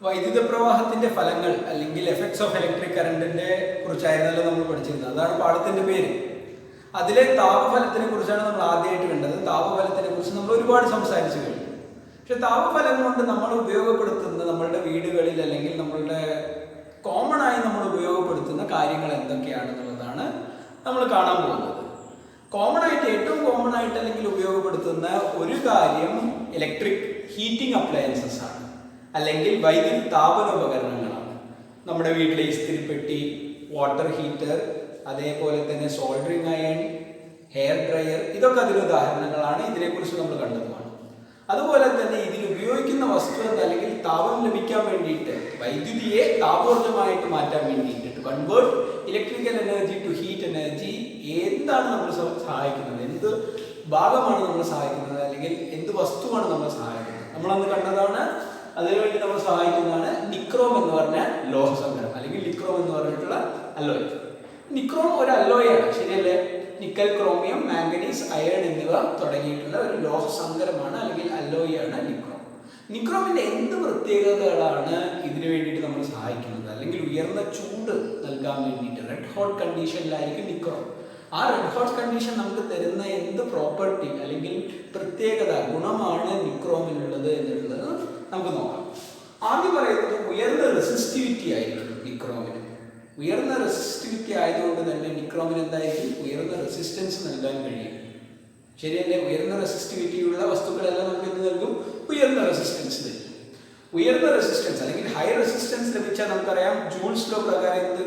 വൈദ്യുത പ്രവാഹത്തിന്റെ ഫലങ്ങൾ അല്ലെങ്കിൽ എഫക്ട്സ് ഓഫ് ഇലക്ട്രിക് കറണ്ടിന്റെ കുറിച്ചായിരുന്നല്ലോ നമ്മൾ പഠിച്ചിരുന്നത്. അതാണ് പാഠത്തിന്റെ പേര്. അതിലെ താപഫലത്തിനെ കുറിച്ചാണ് നമ്മൾ ആദ്യമായിട്ട് കണ്ടത്. താപഫലത്തിനെ കുറിച്ച് നമ്മൾ ഒരുപാട് സംസാരിച്ചു കഴിഞ്ഞു. പക്ഷെ താപഫലം കൊണ്ട് നമ്മൾ ഉപയോഗപ്പെടുത്തുന്ന നമ്മളുടെ വീടുകളിൽ അല്ലെങ്കിൽ നമ്മളുടെ കോമൺ ആയി നമ്മൾ ഉപയോഗപ്പെടുത്തുന്ന കാര്യങ്ങൾ എന്തൊക്കെയാണെന്നുള്ളതാണ് നമ്മൾ കാണാൻ പോകുന്നത്. ഏറ്റവും കോമൺ ആയിട്ട് അല്ലെങ്കിൽ ഉപയോഗപ്പെടുത്തുന്ന ഒരു കാര്യം ഇലക്ട്രിക് ഹീറ്റിംഗ് അപ്ലയൻസസ് ആണ്, അല്ലെങ്കിൽ വൈദ്യുതി താപന ഉപകരണങ്ങളാണ്. നമ്മുടെ വീട്ടിലെ ഇസ്തിരിപ്പെട്ടി, വാട്ടർ ഹീറ്റർ, അതേപോലെ തന്നെ സോൾഡറിങ് അയൺ, ഹെയർ ഡ്രയർ, ഇതൊക്കെ അതിന് ഉദാഹരണങ്ങളാണ്. ഇതിനെക്കുറിച്ച് നമ്മൾ കണ്ടതുമാണ്. അതുപോലെ തന്നെ ഇതിൽ ഉപയോഗിക്കുന്ന വസ്തു അല്ലെങ്കിൽ താപം ലഭിക്കാൻ വേണ്ടിയിട്ട്, വൈദ്യുതിയെ താപോർജ്ജമായിട്ട് മാറ്റാൻ വേണ്ടിയിട്ട്, to convert electrical energy to heat energy, എന്താണ് നമ്മൾ സഹായിക്കുന്നത്, എന്ത് ഭാഗമാണ് നമ്മൾ സഹായിക്കുന്നത്, അല്ലെങ്കിൽ എന്ത് വസ്തുവാണ് നമ്മൾ സഹായിക്കുന്നത്, നമ്മളന്ന് കണ്ടതാണ്. അതിനുവേണ്ടി നമ്മൾ സഹായിക്കുന്നതാണ് നിക്രോം എന്ന് പറഞ്ഞ ലോഹസങ്കരം, അല്ലെങ്കിൽ നിക്രോം എന്ന് പറഞ്ഞിട്ടുള്ള അലോയ്. നിക്രോം ഒരു അലോയാണ്, ശരിയല്ലേ? നിക്കൽ, ക്രോമിയം, മാംഗനീസ്, അയൺ എന്നിവ തുടങ്ങിയിട്ടുള്ള ഒരു ലോഹസങ്കരമാണ്, അല്ലെങ്കിൽ അലോയാണ് നിക്രോം. നിക്രോമിന്റെ എന്ത് പ്രത്യേകതകളാണ് ഇതിനു വേണ്ടിയിട്ട് നമ്മൾ സഹായിക്കുന്നത്, അല്ലെങ്കിൽ ഉയർന്ന ചൂട് നൽകാൻ വേണ്ടിയിട്ട് റെഡ് ഹോട്ട് കണ്ടീഷനിലായിരിക്കും നിക്രോം. ആ റെഡ് ഹോട്ട് കണ്ടീഷൻ നമുക്ക് തരുന്ന എന്ത് പ്രോപ്പർട്ടി അല്ലെങ്കിൽ പ്രത്യേകത, ഗുണമാണ് നിക്രോമിനുള്ളത് എന്നുള്ളത് നമുക്ക് നോക്കാം. ആദ്യം പറയുന്നത് ഉയർന്ന റെസിസ്റ്റിവിറ്റി ആയിരിക്കും നിക്രോമിന്. ഉയർന്ന റെസിസ്റ്റിവിറ്റി ആയതുകൊണ്ട് തന്നെ നിക്രോമിന് എന്തായിരിക്കും? ഉയർന്ന റെസിസ്റ്റൻസ് നൽകാൻ കഴിയും, ശരിയല്ലേ? ഉയർന്ന റെസിസ്റ്റിവിറ്റിയുള്ള വസ്തുക്കളെല്ലാം നമുക്ക് എന്ത് നൽകും? ഉയർന്ന റെസിസ്റ്റൻസ് നൽകും. ഉയർന്ന റെസിസ്റ്റൻസ് അല്ലെങ്കിൽ ഹൈ റെസിസ്റ്റൻസ് ലഭിച്ചാൽ നമുക്കറിയാം ജൂൾസ് ലോ പ്രകാരം എന്ത്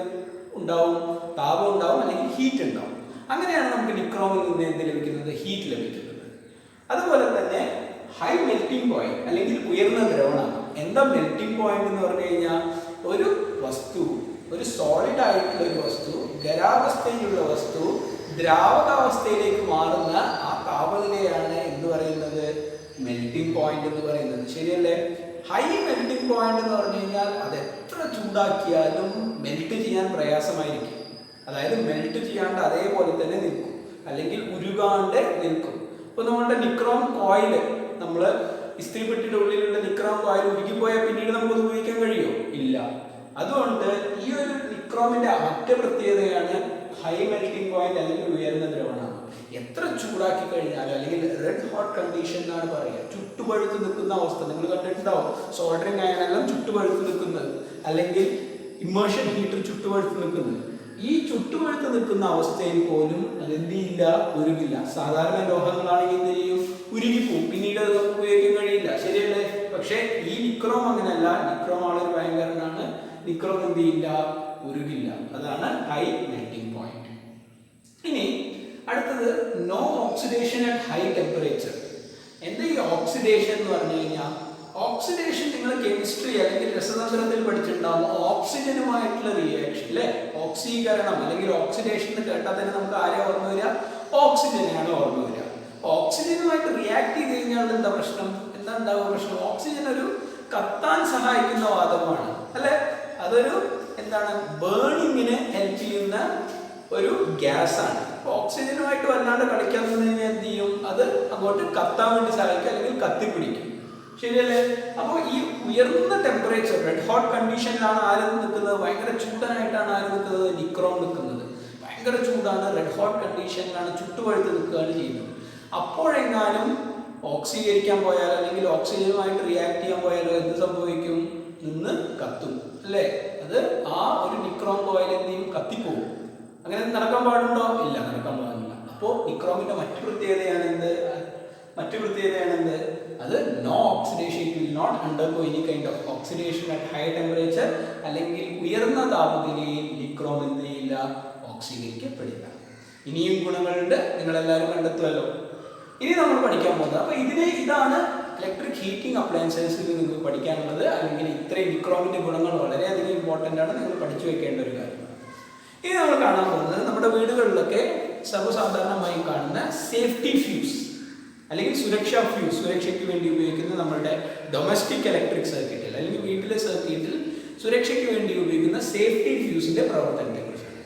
ഉണ്ടാവും? താപം ഉണ്ടാവും, അല്ലെങ്കിൽ ഹീറ്റ് ഉണ്ടാവും. അങ്ങനെയാണ് നമുക്ക് നിക്രോമിൽ നിന്ന് എന്ത് ലഭിക്കുന്നത്? ഹീറ്റ് ലഭിക്കുന്നത്. അതുപോലെ തന്നെ ഹൈ മെൽറ്റിംഗ് പോയിന്റ്, അല്ലെങ്കിൽ ഉയർന്ന ദ്രവണാങ്കം. എന്താ മെൽറ്റിംഗ് പോയിന്റ് എന്ന് പറഞ്ഞു കഴിഞ്ഞാൽ, ഒരു വസ്തു, ഒരു സോളിഡ് ആയിട്ടുള്ള ഒരു വസ്തു, ഖരാവസ്ഥയിലുള്ള വസ്തു ദ്രാവകാവസ്ഥയിലേക്ക് മാറുന്ന ആ താപനിലയാണ് എന്ത് പറയുന്നത്? മെൽറ്റിംഗ് പോയിന്റ് എന്ന് പറയുന്നത്, ശരിയല്ലേ? ഹൈ മെൽറ്റിംഗ് പോയിന്റ് എന്ന് പറഞ്ഞു കഴിഞ്ഞാൽ അത് എത്ര ചൂടാക്കിയാലും മെൽറ്റ് ചെയ്യാൻ പ്രയാസമായിരിക്കും. അതായത് മെൽറ്റ് ചെയ്യാണ്ട് അതേപോലെ തന്നെ നിൽക്കും, അല്ലെങ്കിൽ ഉരുകാണ്ട് നിൽക്കും. ഇപ്പൊ നമ്മളുടെ നിക്രോം കോയിൽ, നമ്മൾ ഇസ്തിരിപ്പെട്ടിയുടെ ഉള്ളിലുള്ള നിക്രോം കോയിൽ ഉരുകിപ്പോയാൽ പിന്നീട് നമുക്ക് ഉപയോഗിക്കാൻ കഴിയുമോ? ഇല്ല. അതുകൊണ്ട് ഈ ഒരു നിക്രോമിന്റെ മറ്റു പ്രത്യേകതയാണ് ഹൈ മെൽറ്റിംഗ് പോയിന്റ്, അല്ലെങ്കിൽ ഉയർന്ന ദ്രവണം. എത്ര ചൂടാക്കി കഴിഞ്ഞാൽ, അല്ലെങ്കിൽ റെഡ് ഹോട്ട് കണ്ടീഷൻ എന്നാണ് പറയുക, ചുട്ടുപഴുത്ത് നിൽക്കുന്ന അവസ്ഥ നിങ്ങൾ കണ്ടിട്ടുണ്ടാവും. സോൾഡറിങ് അയണെല്ലാം ചുട്ടുപഴുത്ത് നിൽക്കുന്നത്, അല്ലെങ്കിൽ ഇമ്മേർഷൻ ഹീറ്റർ ചുട്ടുപഴുത്ത് നിൽക്കുന്നത്. ഈ ചുട്ടുപഴുത്ത് നിൽക്കുന്ന അവസ്ഥയിൽ പോലും അതെന്ത് ചെയ്യില്ല? ഉരുകില്ല. സാധാരണ ലോഹങ്ങളാണെങ്കിൽ എന്ത് ചെയ്യും? ഉരുകിപ്പോവും, പിന്നീട് അത് നമുക്ക് ഉപയോഗിക്കാൻ കഴിയില്ല, ശരിയല്ലേ? പക്ഷേ ഈ നിക്രോം അങ്ങനെയല്ല. നിക്രോം ആളൊരു ഭയങ്കരനാണ്. നിക്രോം എന്ത് ചെയ്യില്ല? ഉരുകില്ല. അതാണ് ഹൈ മെൽറ്റിംഗ് പോയിന്റ്. ഇനി അടുത്തത് no oxidation at high temperature. എന്താ ഈ ഓക്സിഡേഷൻ എന്ന് പറഞ്ഞു കഴിഞ്ഞാൽ? ഓക്സിഡേഷൻ നിങ്ങൾ കെമിസ്ട്രി അല്ലെങ്കിൽ രസതന്ത്രത്തിൽ പഠിച്ചിട്ടുണ്ടാവും. ഓക്സിജനുമായിട്ടുള്ള റിയാക്ഷൻ, അല്ലെ? ഓക്സീകരണം അല്ലെങ്കിൽ ഓക്സിഡേഷൻ എന്ന് കേട്ടാൽ തന്നെ നമുക്ക് ആരെ ഓർമ്മ വരിക? ഓക്സിജനെയാണ് ഓർമ്മ വരിക. ഓക്സിജനുമായിട്ട് റിയാക്ട് ചെയ്ത് കഴിഞ്ഞാൽ എന്താ പ്രശ്നം? എന്താ ഉണ്ടാവുക പ്രശ്നം? ഓക്സിജൻ ഒരു കത്താൻ സഹായിക്കുന്ന വാതകമാണ്, അല്ലെ? അതൊരു എന്താണ്? ബേണിങ്ങിന് ഹെൽപ്പ് ചെയ്യുന്ന ഒരു ഗ്യാസ് ആണ്. ഓക്സിജനുമായിട്ട് വല്ലാണ്ട് കളിക്കാൻ നിന്ന് കഴിഞ്ഞാൽ എന്ത് ചെയ്യും? അത് അങ്ങോട്ട് കത്താൻ വേണ്ടി സഹായിക്കും, അല്ലെങ്കിൽ കത്തിപ്പിടിക്കും, ശരിയല്ലേ? അപ്പോൾ ഈ ഉയർന്ന ടെമ്പറേച്ചർ, റെഡ് ഹോട്ട് കണ്ടീഷനിലാണ് ആര് നിൽക്കുന്നത്? ഭയങ്കര ചൂടനായിട്ടാണ് ആര് നിൽക്കുന്നത്? നിക്രോം നിൽക്കുന്നത്. ഭയങ്കര ചൂടാണ്, റെഡ് ഹോട്ട് കണ്ടീഷനിലാണ്, ചുട്ടുപഴുത്ത് നിൽക്കുകയാണ് ചെയ്യുന്നത്. അപ്പോഴെങ്ങാനും ഓക്സീകരിക്കാൻ പോയാലോ, അല്ലെങ്കിൽ ഓക്സിജനുമായിട്ട് റിയാക്ട് ചെയ്യാൻ പോയാലോ എന്ത് സംഭവിക്കും? നിന്ന് കത്തും, അല്ലേ? അത് ആ ഒരു നിക്രോം കോയിൽ എന്ത് ചെയ്യും? കത്തിപ്പോവും. അങ്ങനെ നടക്കാൻ പാടുണ്ടോ? ഇല്ല, നടക്കാൻ പാടില്ല. അപ്പോൾ നിക്രോമിന്റെ മറ്റു പ്രത്യേകതയാണ് എന്ത്? അത് no oxidation. It will not undergo any kind of oxidation at high temperature. അല്ലെങ്കിൽ ഉയർന്ന താപനിലയിൽ നിക്രോം എന്ത് ചെയ്യില്ല? ഓക്സീകരിക്കപ്പെടില്ല. ഇനിയും ഗുണങ്ങളുണ്ട്, നിങ്ങളെല്ലാവരും കണ്ടെത്തുമല്ലോ. ഇനി നമ്മൾ പഠിക്കാൻ പോകുന്നത്, അപ്പൊ ഇതാണ് ഇലക്ട്രിക് ഹീറ്റിംഗ് അപ്ലയൻസസിൽ നിങ്ങൾക്ക് പഠിക്കാനുള്ളത്. അല്ലെങ്കിൽ ഇത്രയും നിക്രോമിന്റെ ഗുണങ്ങൾ വളരെയധികം ഇമ്പോർട്ടൻ്റ് ആണ്, നിങ്ങൾ പഠിച്ചു വെക്കേണ്ട ഒരു കാര്യമാണ്. ഇനി നമ്മൾ കാണാൻ പോകുന്നത് നമ്മുടെ വീടുകളിലൊക്കെ സർവ്വസാധാരണമായി കാണുന്ന സേഫ്റ്റി ഫ്യൂസ്, അല്ലെങ്കിൽ സുരക്ഷാ ഫ്യൂസ്, സുരക്ഷയ്ക്ക് വേണ്ടി ഉപയോഗിക്കുന്ന നമ്മുടെ ഡൊമസ്റ്റിക് ഇലക്ട്രിക് സർക്യൂട്ടിൽ, അല്ലെങ്കിൽ വീട്ടിലെ സർക്യൂട്ടിൽ സുരക്ഷയ്ക്ക് വേണ്ടി ഉപയോഗിക്കുന്ന സേഫ്റ്റി ഫ്യൂസിന്റെ പ്രവർത്തനത്തെക്കുറിച്ചാണ്.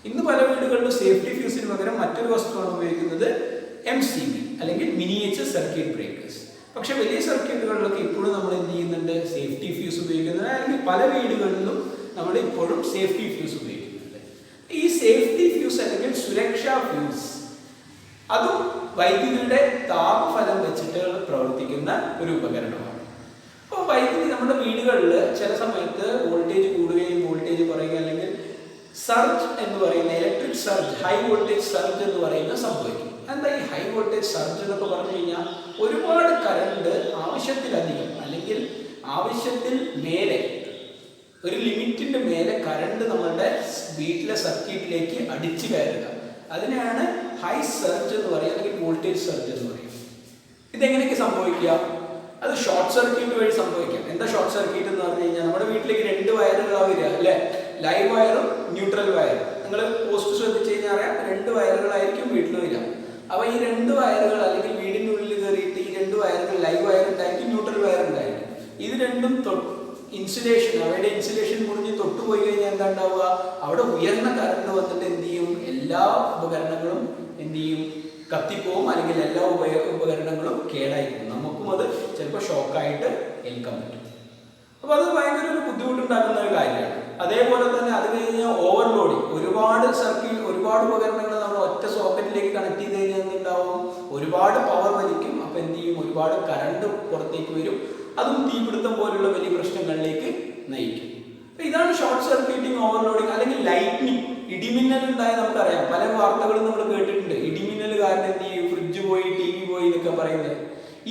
ഇന്ന് പല വീടുകളിലും സേഫ്റ്റി ഫ്യൂസിന് പകരം മറ്റൊരു വസ്തുവാണ് ഉപയോഗിക്കുന്നത്, MCB അല്ലെങ്കിൽ മിനിയേച്ചർ സർക്യൂട്ട് ബ്രേക്കേഴ്സ്. പക്ഷെ വലിയ സർക്യൂട്ടുകളിലൊക്കെ ഇപ്പോഴും നമ്മൾ എന്ത് ചെയ്യുന്നുണ്ട്, സേഫ്റ്റി ഫ്യൂസ് ഉപയോഗിക്കുന്നുണ്ട്. അല്ലെങ്കിൽ പല വീടുകളിലും നമ്മൾ ഇപ്പോഴും സേഫ്റ്റി ഫ്യൂസ് ഉപയോഗിക്കുന്നുണ്ട്. ഈ സേഫ്റ്റി ഫ്യൂസ് അല്ലെങ്കിൽ സുരക്ഷാ ഫ്യൂസ് അതും വൈദ്യുതിയുടെ താപഫലം വെച്ചിട്ട് പ്രവർത്തിക്കുന്ന ഒരു ഉപകരണമാണ്. അപ്പോൾ വൈദ്യുതി നമ്മുടെ വീടുകളിൽ ചില സമയത്ത് വോൾട്ടേജ് കൂടുകയും വോൾട്ടേജ് കുറയുകയും അല്ലെങ്കിൽ സർജ് എന്ന് പറയുന്ന electric surge, high voltage surge എന്ന് പറയുന്നത് സംഭവിക്കും. എന്താ ഈ ഹൈ വോൾട്ടേജ് സർജ് എന്നൊക്കെ പറഞ്ഞു കഴിഞ്ഞാൽ ഒരുപാട് കറണ്ട് ആവശ്യത്തിലധികം അല്ലെങ്കിൽ ആവശ്യത്തിൽ മേലെ ഒരു ലിമിറ്റിന്റെ മേലെ കറണ്ട് നമ്മളുടെ വീട്ടിലെ സർക്യൂട്ടിലേക്ക് അടിച്ചു കയറുക, അതിനെയാണ് ഹൈ സർജ് എന്ന് പറയുക അല്ലെങ്കിൽ വോൾട്ടേജ് സർജ് എന്ന് പറയുക. ഇതെങ്ങനെയൊക്കെ സംഭവിക്കുക? അത് ഷോർട്ട് സർക്യൂട്ട് വഴി സംഭവിക്കാം. എന്താ ഷോർട്ട് സർക്യൂട്ട് എന്ന് പറഞ്ഞു കഴിഞ്ഞാൽ നമ്മുടെ വീട്ടിലേക്ക് 2 വയറുകളാണ് വരിക അല്ലേ, ലൈവ് വയറും ന്യൂട്രൽ വയറും. നിങ്ങൾ പോസ്റ്റ് ശ്രദ്ധിച്ചു കഴിഞ്ഞാൽ അറിയാം, 2 വയറുകളായിരിക്കും വീട്ടിൽ വരിക. അപ്പോൾ ഈ 2 വയറുകൾ അല്ലെങ്കിൽ വീടിൻ്റെ ഉള്ളിൽ കയറിയിട്ട് ഈ 2 വയറുകൾ ലൈവ് വയർ ഉണ്ടായിരിക്കും, ന്യൂട്രൽ വയർ ഉണ്ടായിരിക്കും. ഇത് രണ്ടും ഇൻസുലേഷൻ, അവയുടെ ഇൻസുലേഷൻ മുറിഞ്ഞ് തൊട്ടുപോയി കഴിഞ്ഞാൽ എന്താ ഉണ്ടാവുക, അവിടെ ഉയർന്ന കറണ്ട് വന്നിട്ട് എന്ത് ചെയ്യും, എല്ലാ ഉപകരണങ്ങളും എന്ത് ചെയ്യും, കത്തിപ്പോവും അല്ലെങ്കിൽ എല്ലാ ഉപകരണങ്ങളും കേടായിരിക്കും. നമുക്കും അത് ചിലപ്പോൾ ഷോക്കായിട്ട് ഏൽക്കാൻ പറ്റും. അപ്പോൾ അത് ഭയങ്കര ഒരു ബുദ്ധിമുട്ടുണ്ടാക്കുന്ന ഒരു കാര്യമാണ്. അതേപോലെ തന്നെ അത് കഴിഞ്ഞാൽ ഓവർലോഡിങ്, ഒരുപാട് ഒരുപാട് ഉപകരണങ്ങൾ നമ്മൾ ഒറ്റ സോക്കറ്റിലേക്ക് കണക്ട് ചെയ്ത് കഴിഞ്ഞാൽ എന്തുണ്ടാവും, ഒരുപാട് പവർ വലിക്കും. അപ്പോൾ എന്ത് ചെയ്യും, ഒരുപാട് കറണ്ട് പുറത്തേക്ക് വരും. അതും തീപിടുത്തം പോലുള്ള വലിയ പ്രശ്നങ്ങളിലേക്ക് നയിക്കും. അപ്പോൾ ഇതാണ് ഷോർട്ട് സർക്യൂട്ടിങ്, ഓവർലോഡിങ്. അല്ലെങ്കിൽ ലൈറ്റ്നിങ്, ഇടിമിന്നൽ ഉണ്ടായാൽ നമുക്കറിയാം, പല വാർത്തകളും നമ്മൾ കേട്ടിട്ടുണ്ട്. ഇടിമിന്നൽ കാരണം എന്ത് ചെയ്യും, ഫ്രിഡ്ജ് പോയി, TV പോയി എന്നൊക്കെ പറയുന്നത്.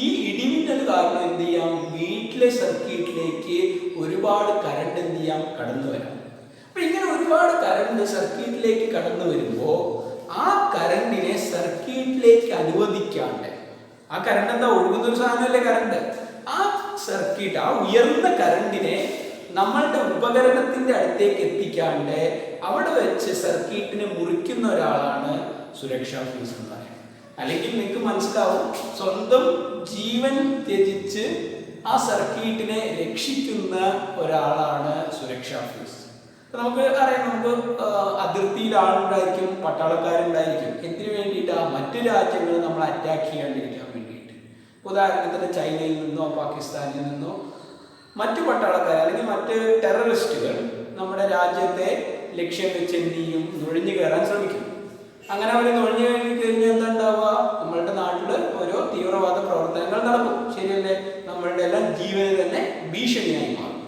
ഈ ഇടിമിന്നൽ കാരണം എന്ത് ചെയ്യാം, വീട്ടിലെ സർക്യൂട്ടിലേക്ക് ഒരുപാട് കറണ്ട് എന്ത് ചെയ്യാം, കടന്നു വരാം. അപ്പൊ ഇങ്ങനെ ഒരുപാട് കറണ്ട് സർക്യൂട്ടിലേക്ക് കടന്നു വരുമ്പോൾ ആ കറണ്ടിനെ സർക്യൂട്ടിലേക്ക് അനുവദിക്കാണ്ട്, ആ കറണ്ട് എന്താ, ഒഴുകുന്ന ഒരു സാധനമല്ലേ കറണ്ട്, ആ സർക്യൂട്ട്, ആ ഉയർന്ന കറണ്ടിനെ നമ്മളുടെ ഉപകരണത്തിന്റെ അടുത്തേക്ക് എത്തിക്കാണ്ട് അവിടെ വെച്ച് സർക്യൂട്ടിനെ മുറിക്കുന്ന ഒരാളാണ് സുരക്ഷാ ഫ്യൂസ് എന്ന് പറയുന്നത്. അല്ലെങ്കിൽ നിങ്ങൾക്ക് മനസ്സിലാവും, സ്വന്തം ജീവൻ ത്യജിച്ച് ആ സർക്യൂട്ടിനെ രക്ഷിക്കുന്ന ഒരാളാണ് സുരക്ഷാ ഫ്യൂസ്. നമുക്ക് അറിയാം, നമുക്ക് അതിർത്തിയിൽ ആളുണ്ടായിരിക്കും, പട്ടാളക്കാരുണ്ടായിരിക്കും. എന്തിനു വേണ്ടിയിട്ടാണ്, മറ്റു രാജ്യങ്ങൾ നമ്മൾ അറ്റാക്ക് ചെയ്യാണ്ടിരിക്കാൻ വേണ്ടിയിട്ട്. ഉദാഹരണത്തിന് ചൈനയിൽ നിന്നോ പാകിസ്ഥാനിൽ നിന്നോ മറ്റു പട്ടാളക്കാർ അല്ലെങ്കിൽ മറ്റ് ടെററിസ്റ്റുകൾ നമ്മുടെ രാജ്യത്തെ ലക്ഷ്യം വെച്ച് എന്ത് ചെയ്യും, നുഴഞ്ഞു കയറാൻ ശ്രമിക്കും. അങ്ങനെ അവർ നുഴഞ്ഞു കഴിഞ്ഞാൽ എന്താ ഉണ്ടാവുക, നമ്മളുടെ നാട്ടിൽ ഓരോ തീവ്രവാദ പ്രവർത്തനങ്ങൾ നടക്കും. ശരിയല്ലേ? നമ്മളുടെ എല്ലാം ജീവന് തന്നെ ഭീഷണിയായി മാറും.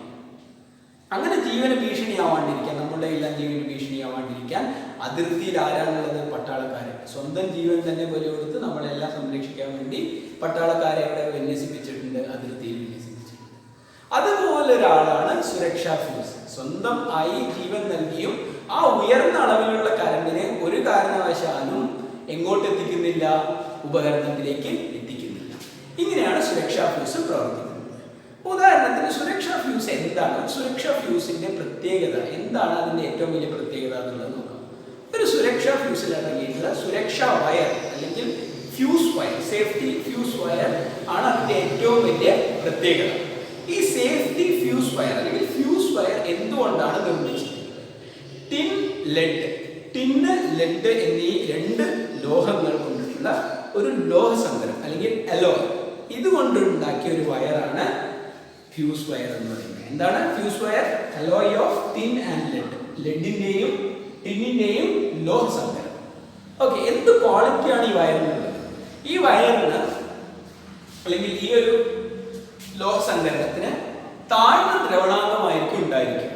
അങ്ങനെ ജീവന് ഭീഷണിയാവാണ്ടിരിക്കാൻ, നമ്മളുടെ എല്ലാം ജീവന് ഭീഷണിയാവാണ്ടിരിക്കാൻ അതിർത്തിയിൽ ആരാണുള്ളത്, പട്ടാളക്കാരെ. സ്വന്തം ജീവൻ തന്നെ ബലി കൊടുത്ത് നമ്മളെല്ലാം സംരക്ഷിക്കാൻ വേണ്ടി പട്ടാളക്കാരെ അവിടെ വിന്യസിപ്പിച്ചിട്ടുണ്ട്, അതിർത്തിയിൽ വിന്യസിപ്പിച്ചിട്ടുണ്ട്. അതുപോലെ ഒരാളാണ് സുരക്ഷാ ഫ്യൂസ്. സ്വന്തം ആയി ജീവൻ നൽകിയും ആ ഉയർന്ന അളവിലുള്ള കറണ്ടിനെ ഒരു കാരണവശാലും എങ്ങോട്ട് എത്തിക്കുന്നില്ല, ഉപകരണത്തിലേക്ക് എത്തിക്കുന്നില്ല. ഇങ്ങനെയാണ് സുരക്ഷാ ഫ്യൂസ് പ്രവർത്തിക്കുന്നത്. ഉദാഹരണത്തിന് സുരക്ഷാ ഫ്യൂസ് എന്താണ്, സുരക്ഷാ ഫ്യൂസിന്റെ പ്രത്യേകത എന്താണ്, അതിന്റെ ഏറ്റവും വലിയ പ്രത്യേകത എന്നുള്ളത് നോക്കാം. ഒരു സുരക്ഷാ ഫ്യൂസിൽ അടങ്ങിയിട്ടുള്ള സുരക്ഷാ വയർ അല്ലെങ്കിൽ fuse wire, safety fuse wire ആണ് അതിന്റെ ഏറ്റവും വലിയ പ്രത്യേകത. ഈ സേഫ്റ്റി ഫ്യൂസ് വയർ അല്ലെങ്കിൽ ഫ്യൂസ് വയർ എന്തുകൊണ്ടാണ് നിർമ്മിച്ചത്? ടിൻ, ലെഡ്, ടിന്ന്, ലെഡ് എന്നീ 2 ലോഹങ്ങൾ കൊണ്ടിട്ടുള്ള ഒരു ലോഹസങ്കരം അല്ലെങ്കിൽ അലോയ്, ഇതുകൊണ്ടുണ്ടാക്കിയ ഒരു വയറാണ് ഫ്യൂസ് വയർ എന്ന് പറയുന്നത്. എന്താണ് fuse wire? Alloy of tin and lead, ലെഡിന്റെയും ടിന്നിന്റെയും ലോഹസങ്കരം. ഓക്കെ, എന്ത് ക്വാളിറ്റിയാണ് ഈ വയറിനുള്ളത്? ഈ വയറിന് അല്ലെങ്കിൽ ഈ ഒരു ലോഹസങ്കരണത്തിന് താഴ്ന്ന ദ്രവണാങ്കമായിരിക്കും ഉണ്ടായിരിക്കും,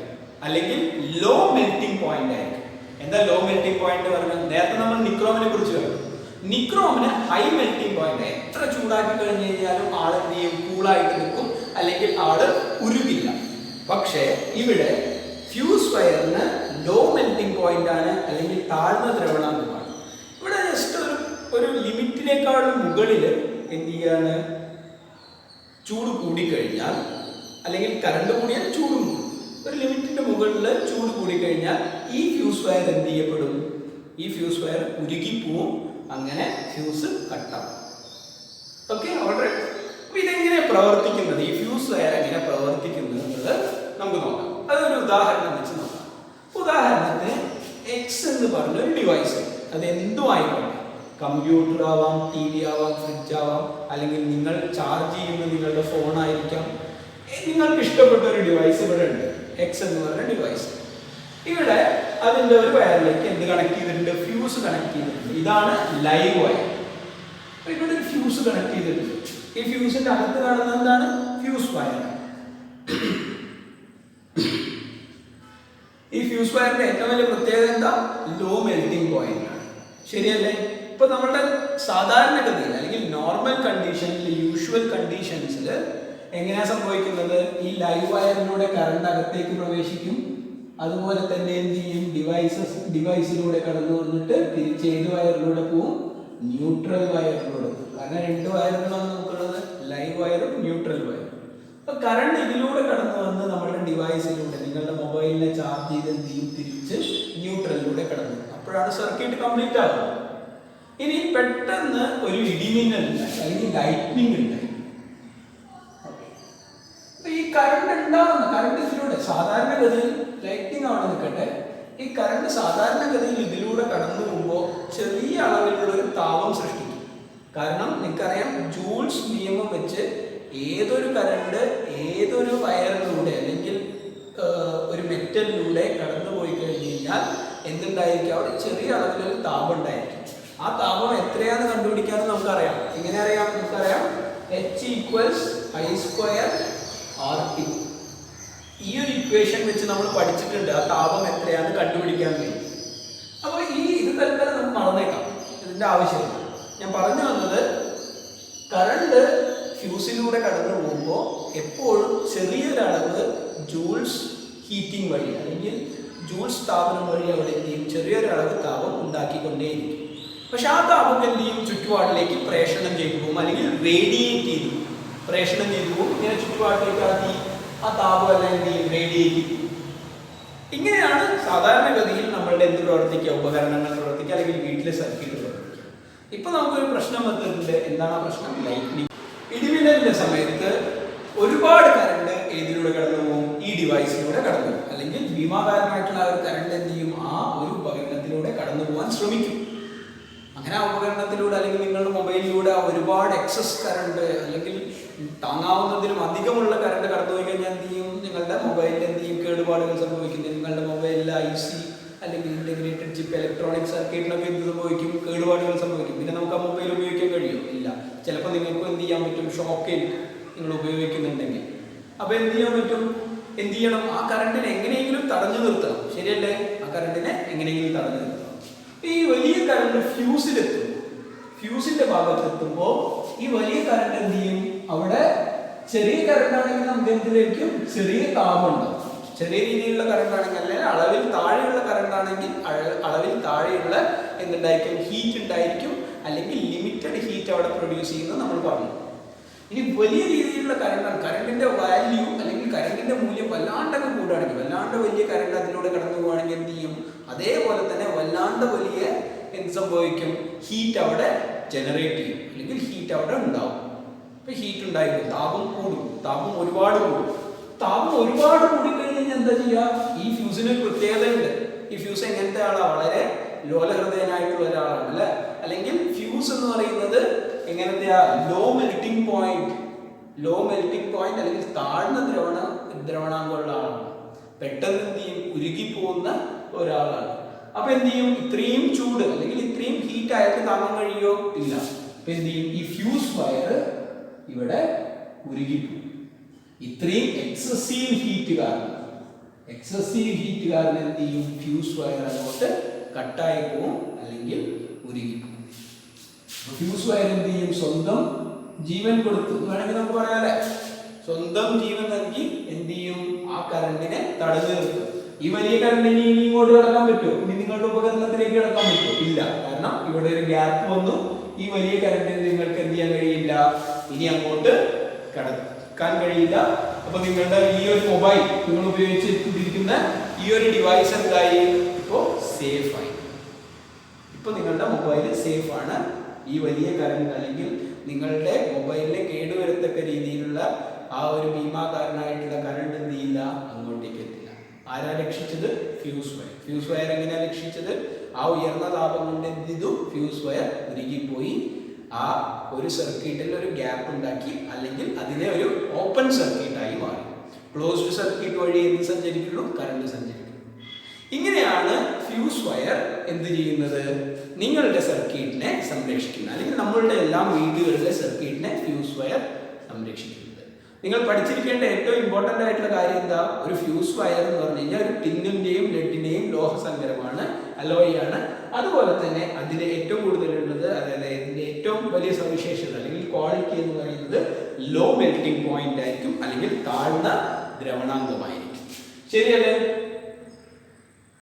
അല്ലെങ്കിൽ ലോ മെൽറ്റിംഗ് പോയിന്റ് ആയിരിക്കും. എന്താ ലോ മെൽറ്റിംഗ് പോയിന്റ് പറഞ്ഞത്? നേരത്തെ നമ്മൾ നിക്രോമിനെ കുറിച്ച് പറഞ്ഞു. നിക്രോമിന് ഹൈ മെൽറ്റിംഗ് പോയിന്റ്, എത്ര ചൂടാക്കി കഴിഞ്ഞ് കഴിഞ്ഞാലും ആളെന്ത് ചെയ്യും, കൂളായിട്ട് നിൽക്കും, അല്ലെങ്കിൽ ആള് ഉരുകില്ല. പക്ഷേ ഇവിടെ ഫ്യൂസ് വയറിന് ലോ മെൽറ്റിംഗ് പോയിന്റ് ആണ്, അല്ലെങ്കിൽ താഴ്ന്ന ദ്രവണാങ്കമാണ്. ഇവിടെ ജസ്റ്റ് ഒരു ലിമിറ്റിനേക്കാളും മുകളിൽ എന്ത് ചെയ്യാണ്, ചൂട് കൂടിക്കഴിഞ്ഞാൽ, അല്ലെങ്കിൽ കറണ്ട് കൂടിയാൽ ചൂടും കൂടും. ഒരു ലിമിറ്റിന്റെ മുകളിൽ ചൂട് കൂടിക്കഴിഞ്ഞാൽ ഈ ഫ്യൂസ് വയർ എന്ത് ചെയ്യപ്പെടും, ഈ ഫ്യൂസ് വയർ ഉരുകിപ്പോവും, അങ്ങനെ ഫ്യൂസ് കട്ടാവും. Okay, alright. അപ്പോൾ ഇതെങ്ങനെ പ്രവർത്തിക്കുന്നത്, ഈ ഫ്യൂസ് വയർ എങ്ങനെ പ്രവർത്തിക്കുന്നത് എന്നുള്ളത് നമുക്ക് നോക്കാം. അതൊരു ഉദാഹരണം വെച്ച് നോക്കാം. ഉദാഹരണത്തിന് എക്സ് എന്ന് പറഞ്ഞൊരു ഡിവൈസ്, അത് എന്തും ആയിക്കോട്ടെ. കമ്പ്യൂട്ടർ ആവാം, ടി വി ആവാം, ഫ്രിഡ്ജ് ആവാം, അല്ലെങ്കിൽ നിങ്ങൾ ചാർജ് ചെയ്യുന്ന നിങ്ങളുടെ ഫോണായിരിക്കാം. നിങ്ങൾക്ക് ഇഷ്ടപ്പെട്ട ഒരു ഡിവൈസ് ഇവിടെ ഉണ്ട്, എക്സ് എന്ന് പറഞ്ഞ ഡിവൈസ്. ഇവിടെ അതിൻ്റെ ഒരു വയറിലേക്ക് എന്ത് കണക്ട് ചെയ്തിട്ടുണ്ട്? ഫ്യൂസ് കണക്ട് ചെയ്തിട്ടുണ്ട്. ഇതാണ് ലൈവ് വയർ. ഇവിടെ ഒരു ഫ്യൂസ് കണക്ട് ചെയ്തിട്ടുണ്ട്. ഈ ഫ്യൂസിന്റെ അകത്ത് കാണുന്നത് എന്താണ്? Fuse wire. ഈ ഫ്യൂസ് വയറിന്റെ ഏറ്റവും വലിയ പ്രത്യേകത എന്താ? ലോ മെൽറ്റിംഗ് പോയിന്റ് ആണ്. ശരിയല്ലേ? ഇപ്പൊ നമ്മുടെ സാധാരണഗതിയിൽ അല്ലെങ്കിൽ നോർമൽ കണ്ടീഷനിൽ, യൂഷ്വൽ കണ്ടീഷൻസിൽ എങ്ങനെയാ സംഭവിക്കുന്നത്? ഈ ലൈവ് വയറിലൂടെ കറണ്ട് അകത്തേക്ക് പ്രവേശിക്കും. അതുപോലെ തന്നെ എന്ത് ചെയ്യും? ഡിവൈസിലൂടെ കടന്നു വന്നിട്ട് തിരിച്ച് ഏത് വയറിലൂടെ പോവും? ന്യൂട്രൽ വയറിലൂടെ. കാരണം രണ്ട് വയറുകളാണ് നമുക്കുള്ളത്, ലൈവ് വയറും ന്യൂട്രൽ വയറും. അപ്പൊ കറണ്ട് ഇതിലൂടെ കടന്നു വന്ന് നമ്മുടെ ഡിവൈസിലൂടെ, നിങ്ങളുടെ മൊബൈലിനെ ചാർജ് ചെയ്ത് എന്ത് ചെയ്യും? തിരിച്ച് ന്യൂട്രലിലൂടെ കടന്നു. അപ്പോഴാണ് സർക്യൂട്ട് കംപ്ലീറ്റ് ആകുന്നത്. ഇനി പെട്ടെന്ന് ഒരു ഇടിമിന്നൽ ഉണ്ടായി, അല്ലെങ്കിൽ ലൈറ്റ്നിങ് ഉണ്ടായി. ഈ കറണ്ട് ഉണ്ടാവുന്ന കറണ്ട് ഇതിലൂടെ സാധാരണഗതിയിൽ ലൈറ്റിംഗ് അവിടെ നിൽക്കട്ടെ, ഈ കറണ്ട് സാധാരണഗതിയിൽ ഇതിലൂടെ കടന്നു പോകുമ്പോൾ ചെറിയ അളവിലുള്ള ഒരു താപം സൃഷ്ടിക്കും. കാരണം നിങ്ങൾക്കറിയാം, ജൂൾസ് നിയമം വെച്ച് ഏതൊരു കറണ്ട് ഏതൊരു വയറിലൂടെ അല്ലെങ്കിൽ ഒരു മെറ്റലിലൂടെ കടന്നു പോയി കഴിഞ്ഞ് കഴിഞ്ഞാൽ എന്തുണ്ടായിരിക്കും? അവിടെ ചെറിയ അളവിലൊരു താപം ഉണ്ടായിരിക്കും. ആ താപം എത്രയാണെന്ന് കണ്ടുപിടിക്കാമെന്ന് നമുക്കറിയാം. എങ്ങനെ അറിയാം? നമുക്കറിയാം H = I² RT. ഈ ഒരു ഇക്വേഷൻ വെച്ച് നമ്മൾ പഠിച്ചിട്ടുണ്ട് ആ താപം എത്രയാണെന്ന് കണ്ടുപിടിക്കാൻ വേണ്ടി. അപ്പോൾ ഇത് തൽക്കാലം നമുക്ക് മറന്നേക്കാം, ഇതിന്റെ ആവശ്യമില്ല. ഞാൻ പറഞ്ഞു വന്നത്, കറണ്ട് ഫ്യൂസിലൂടെ കടന്നു പോകുമ്പോൾ എപ്പോഴും ചെറിയൊരളവ് ജൂൾസ് ഹീറ്റിംഗ് വഴി അല്ലെങ്കിൽ ജൂൾസ് താപനം വഴി അവിടെ എന്ത് ചെയ്യും? ചെറിയൊരളവ് താപം ഉണ്ടാക്കിക്കൊണ്ടേയിരിക്കും. പക്ഷെ ആ താപം എന്ത് ചെയ്യും? ചുറ്റുപാടിലേക്ക് പ്രേഷണം ചെയ്തു പോകും, അല്ലെങ്കിൽ റേഡിയേറ്റ് ചെയ്തു പ്രേഷണം ചെയ്തു പോകും. ഇങ്ങനെ ചുറ്റുപാടിലേക്ക് ആ താപം എല്ലാം എന്ത് ചെയ്യും? റേഡിയേറ്റ് ചെയ്യും. ഇങ്ങനെയാണ് സാധാരണഗതിയിൽ നമ്മളുടെ എന്ത് പ്രവർത്തിക്കുക? ഉപകരണങ്ങൾ പ്രവർത്തിക്കുക, അല്ലെങ്കിൽ വീട്ടിലെ സർക്യൂട്ട് പ്രവർത്തിക്കുക. ഇപ്പൊ നമുക്കൊരു പ്രശ്നം വന്നിട്ടുണ്ട്. എന്താണ് ആ പ്രശ്നം? ലൈറ്റ്നിങ്. ഇടിമിന്നലിന്റെ സമയത്ത് ഒരുപാട് കറണ്ട് ഏതിലൂടെ കടന്നു പോകും? ഈ ഡിവൈസിലൂടെ കടന്നു പോകും. അല്ലെങ്കിൽ ഭീമാകാരമായിട്ടുള്ള ആ ഒരു കറണ്ട് എന്ത് ചെയ്യും? ആ ഒരു ഉപകരണത്തിലൂടെ കടന്നു പോകാൻ ശ്രമിക്കും. അങ്ങനെ ആ ഉപകരണത്തിലൂടെ അല്ലെങ്കിൽ നിങ്ങളുടെ മൊബൈലിലൂടെ ഒരുപാട് എക്സസ് കറണ്ട് അല്ലെങ്കിൽ താങ്ങാവുന്നതിലും അധികമുള്ള കറണ്ട് കടന്നു പോയി കഴിഞ്ഞാൽ എന്ത് ചെയ്യും? നിങ്ങളുടെ മൊബൈലിൽ എന്ത് ചെയ്യും? കേടുപാടുകൾ സംഭവിക്കുന്നത്. നിങ്ങളുടെ മൊബൈലിലെ IC അല്ലെങ്കിൽ ഇന്റഗ്രേറ്റഡ് ചിപ്പ് ഇലക്ട്രോണിക് സർക്യൂട്ടിനൊക്കെ എന്ത് സംഭവിക്കും? കേടുപാടുകൾ സംഭവിക്കും. പിന്നെ നമുക്ക് ആ മൊബൈൽ ഉപയോഗിക്കാൻ കഴിയും? ഇല്ല. ചിലപ്പോൾ നിങ്ങൾക്ക് എന്ത് ചെയ്യാൻ പറ്റും? ഷോക്കേൽക്കും നിങ്ങൾ ഉപയോഗിക്കുന്നുണ്ടെങ്കിൽ. അപ്പൊ എന്ത് ചെയ്യാൻ പറ്റും? എന്ത് ചെയ്യണം? ആ കറണ്ടിനെ എങ്ങനെയെങ്കിലും തടഞ്ഞു നിർത്തണം. ശരിയല്ലേ? ആ കറണ്ടിനെ എങ്ങനെയെങ്കിലും തടഞ്ഞു നിർത്തണം. ഈ വലിയ കറണ്ട് ഫ്യൂസിലെത്തും. ഫ്യൂസിന്റെ ഭാഗത്തെത്തുമ്പോൾ ഈ വലിയ കറണ്ട് എന്ത് ചെയ്യും? അവിടെ ചെറിയ കറണ്ട് ആണെങ്കിൽ നമുക്ക് എന്തിലേക്കും? ചെറിയ താപം ഉണ്ടാവും. ചെറിയ രീതിയിലുള്ള കറണ്ട് ആണെങ്കിൽ, അല്ലെങ്കിൽ അളവിൽ താഴെയുള്ള കറണ്ട് ആണെങ്കിൽ അളവിൽ താഴെയുള്ള എന്തുണ്ടായിരിക്കും? ഹീറ്റ് ഉണ്ടായിരിക്കും, അല്ലെങ്കിൽ ലിമിറ്റഡ് ഹീറ്റ് അവിടെ പ്രൊഡ്യൂസ് ചെയ്യുന്നത് നമ്മൾ പറഞ്ഞു. ഇനി വലിയ രീതിയിലുള്ള കറണ്ടാണ്, കറണ്ടിന്റെ വാല്യൂ അല്ലെങ്കിൽ കറണ്ടിന്റെ മൂല്യം വല്ലാണ്ടൊക്കെ കൂടുകയാണെങ്കിൽ, വല്ലാണ്ട് വലിയ കറണ്ട് അതിലൂടെ കടന്നു പോവുകയാണെങ്കിൽ എന്ത് ചെയ്യും? അതേപോലെ തന്നെ വല്ലാണ്ട് വലിയ എന്ത് സംഭവിക്കും? ഹീറ്റ് അവിടെ ജനറേറ്റ് ചെയ്യും, അല്ലെങ്കിൽ ഹീറ്റ് അവിടെ ഉണ്ടാവും. അപ്പൊ ഹീറ്റ് ഉണ്ടായിരിക്കും, താപം കൂടും, താപം ഒരുപാട് കൂടും. താപം ഒരുപാട് കൂടിക്കഴിഞ്ഞാൽ എന്താ ചെയ്യുക? ഈ ഫ്യൂസിന് ഒരു പ്രത്യേകതയുണ്ട്. ഈ ഫ്യൂസ് എങ്ങനത്തെ ആളാണ്? വളരെ ലോലഹൃദയനായിട്ടുള്ള ഒരാളാണ്, അല്ലെ? അല്ലെങ്കിൽ ഫ്യൂസ് എന്ന് പറയുന്നത് എങ്ങനത്തെയാ? Low melting point. Low melting point അല്ലെങ്കിൽ താഴ്ന്ന ദ്രവണാങ്കമുള്ള ആളാണ്. പെട്ടെന്ന് എന്ത് ചെയ്യും? ഉരുകി പോകുന്ന ഒരാളാണ്. അപ്പൊ എന്ത് ചെയ്യും? ഇത്രയും ചൂട് അല്ലെങ്കിൽ ഇത്രയും ഹീറ്റ് അയാൾക്ക് താങ്ങാൻ കഴിയോ? ഇല്ല. അപ്പൊ എന്ത് ചെയ്യും? ഈ ഫ്യൂസ് വയർ ഇവിടെ ഉരുകിപ്പോകും. ഇത്രയും എക്സസീവ് ഹീറ്റ് കാരണം എന്ത് ചെയ്യും? ഫ്യൂസ് വയർ അങ്ങോട്ട് കട്ടായി പോവും, അല്ലെങ്കിൽ ഉരുകിപ്പോകും. ഫ്യൂസ് വയർ എന്ത് ചെയ്യും? സ്വന്തം ജീവൻ കൊടുത്തു വേണമെങ്കിൽ നമുക്ക് പറയാല്ലേ, സ്വന്തം ജീവൻ നൽകി എന്ത് ചെയ്യും? ആ കറണ്ടിനെ തടഞ്ഞു നിർത്തും. ഈ വലിയ കറണ്ടിന് ഇനി ഇങ്ങോട്ട് കിടക്കാൻ പറ്റുമോ? ഇനി നിങ്ങളുടെ ഉപകരണത്തിലേക്ക് കിടക്കാൻ പറ്റുമോ? ഇല്ല. കാരണം ഇവിടെ ഒരു ഗ്യാപ്പ് വന്നു. ഈ വലിയ കറണ്ടിന് നിങ്ങൾക്ക് എന്ത് ചെയ്യാൻ കഴിയില്ല? ഇനി അങ്ങോട്ട് കടക്കാൻ കഴിയില്ല. അപ്പൊ നിങ്ങളുടെ ഈ ഒരു മൊബൈൽ നിങ്ങൾ ഉപയോഗിച്ചിരിക്കുന്ന ഈ ഒരു ഡിവൈസ് എന്തായി? ഇപ്പോ സേഫ് ആയി. ഇപ്പൊ നിങ്ങളുടെ മൊബൈൽ സേഫ് ആണ്. ഈ വലിയ കറണ്ട് അല്ലെങ്കിൽ നിങ്ങളുടെ മൊബൈലിനെ കേടുവരുത്തക്ക രീതിയിലുള്ള ആ ഒരു ഭീമാകാരനായിട്ടുള്ള കറണ്ട് എന്ത് ചെയ്യില്ല? അങ്ങോട്ടേക്ക് എത്തില്ല. ആരാ രക്ഷിച്ചത്? Fuse wire. ഫ്യൂസ് വയർ എങ്ങനെയാ രക്ഷിച്ചത്? ആ ഉയർന്ന താപം കൊണ്ട് എന്ത് ചെയ്തു? ഫ്യൂസ് വയർ ഉരുകിപ്പോയി. ആ ഒരു സർക്യൂട്ടിൽ ഒരു ഗ്യാപ്പ് ഉണ്ടാക്കി, അല്ലെങ്കിൽ അതിനെ ഒരു ഓപ്പൺ സർക്യൂട്ടായി മാറി. ക്ലോസ്ഡ് സർക്യൂട്ട് വഴി എന്ത് സഞ്ചരിക്കുന്നു? കറണ്ട് സഞ്ചരിക്കുന്നു. ഇങ്ങനെയാണ് ഫ്യൂസ് വയർ എന്ത് ചെയ്യുന്നത്? നിങ്ങളുടെ സർക്യൂട്ടിനെ സംരക്ഷിക്കുന്നത്, അല്ലെങ്കിൽ നമ്മളുടെ എല്ലാ വീടുകളിലെ സർക്യൂട്ടിനെ ഫ്യൂസ് വയർ സംരക്ഷിക്കുന്നത്. നിങ്ങൾ പഠിച്ചിരിക്കേണ്ട ഏറ്റവും ഇമ്പോർട്ടൻ്റ് ആയിട്ടുള്ള കാര്യം എന്താ? ഒരു ഫ്യൂസ് വയർ എന്ന് പറഞ്ഞു കഴിഞ്ഞാൽ ഒരു ടിന്നിന്റെയും ലെഡിന്റെയും ലോഹസങ്കരമാണ്, അലോയ് ആണ്. അതുപോലെ തന്നെ അതിൽ ഏറ്റവും കൂടുതലുള്ളത്, അതായത് ഇതിന്റെ ഏറ്റവും വലിയ സവിശേഷത അല്ലെങ്കിൽ ക്വാളിറ്റി എന്ന് പറയുന്നത് ലോ മെൽറ്റിംഗ് പോയിന്റ് ആയിരിക്കും, അല്ലെങ്കിൽ താഴ്ന്ന ദ്രവണാങ്കമായിരിക്കും. ശരിയല്ലേ?